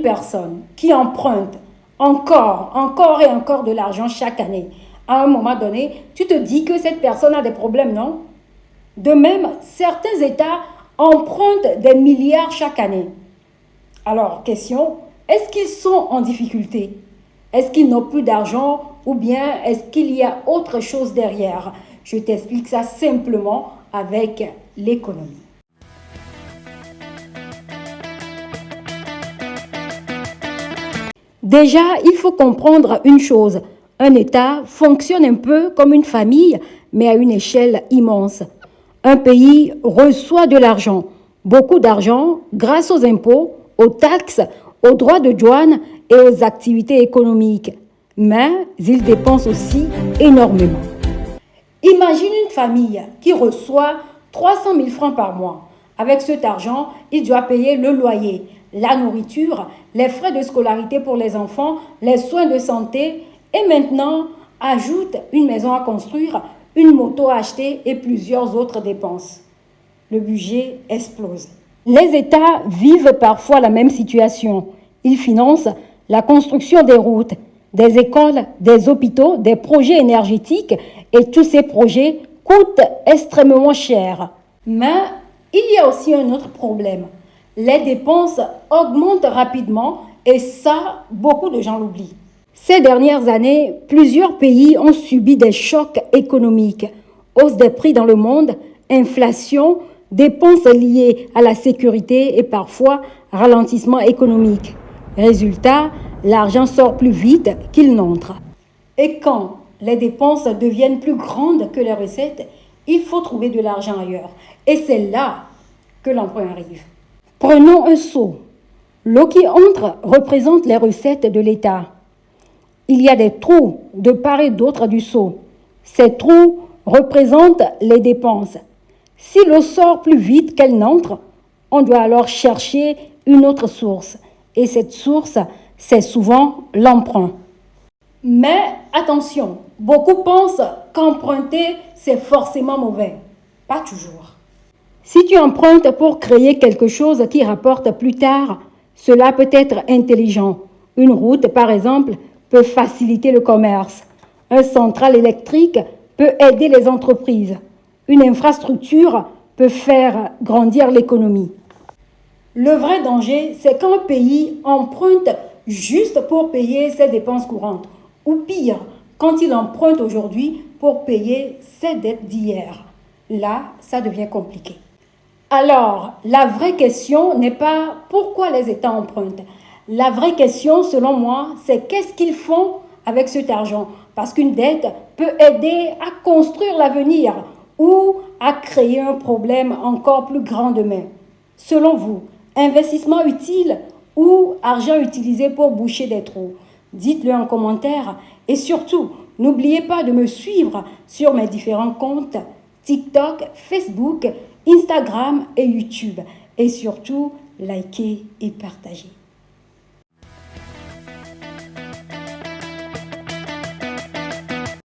personne qui emprunte encore et encore de l'argent chaque année, à un moment donné, tu te dis que cette personne a des problèmes, non? De même, certains États empruntent des milliards chaque année. Alors, question, est-ce qu'ils sont en difficulté? Est-ce qu'ils n'ont plus d'argent ou bien est-ce qu'il y a autre chose derrière? Je t'explique ça simplement avec l'économie. Déjà, il faut comprendre une chose. Un État fonctionne un peu comme une famille, mais à une échelle immense. Un pays reçoit de l'argent, beaucoup d'argent, grâce aux impôts, aux taxes, aux droits de douane et aux activités économiques. Mais il dépense aussi énormément. Imagine une famille qui reçoit 300 000 francs par mois. Avec cet argent, il doit payer le loyer, la nourriture, les frais de scolarité pour les enfants, les soins de santé et maintenant ajoute une maison à construire, une moto à acheter et plusieurs autres dépenses. Le budget explose. Les États vivent parfois la même situation. Ils financent la construction des routes, des écoles, des hôpitaux, des projets énergétiques et tous ces projets coûtent extrêmement cher. Mais il y a aussi un autre problème. Les dépenses augmentent rapidement et ça, beaucoup de gens l'oublient. Ces dernières années, plusieurs pays ont subi des chocs économiques, hausse des prix dans le monde, inflation, dépenses liées à la sécurité et parfois ralentissement économique. Résultat, l'argent sort plus vite qu'il n'entre. Et quand les dépenses deviennent plus grandes que les recettes, il faut trouver de l'argent ailleurs. Et c'est là que l'emprunt arrive. Prenons un seau. L'eau qui entre représente les recettes de l'État. Il y a des trous de part et d'autre du seau. Ces trous représentent les dépenses. Si l'eau sort plus vite qu'elle n'entre, on doit alors chercher une autre source. Et cette source, c'est souvent l'emprunt. Mais attention, beaucoup pensent qu'emprunter, c'est forcément mauvais. Pas toujours. Si tu empruntes pour créer quelque chose qui rapporte plus tard, cela peut être intelligent. Une route, par exemple, peut faciliter le commerce. Un central électrique peut aider les entreprises. Une infrastructure peut faire grandir l'économie. Le vrai danger, c'est qu'un pays emprunte juste pour payer ses dépenses courantes. Ou pire, quand il emprunte aujourd'hui pour payer ses dettes d'hier. Là, ça devient compliqué. Alors, la vraie question n'est pas pourquoi les États empruntent. La vraie question, selon moi, c'est qu'est-ce qu'ils font avec cet argent? Parce qu'une dette peut aider à construire l'avenir ou à créer un problème encore plus grand demain. Selon vous, investissement utile ou argent utilisé pour boucher des trous? Dites-le en commentaire et surtout, n'oubliez pas de me suivre sur mes différents comptes TikTok, Facebook, Instagram et YouTube. Et surtout, likez et partagez.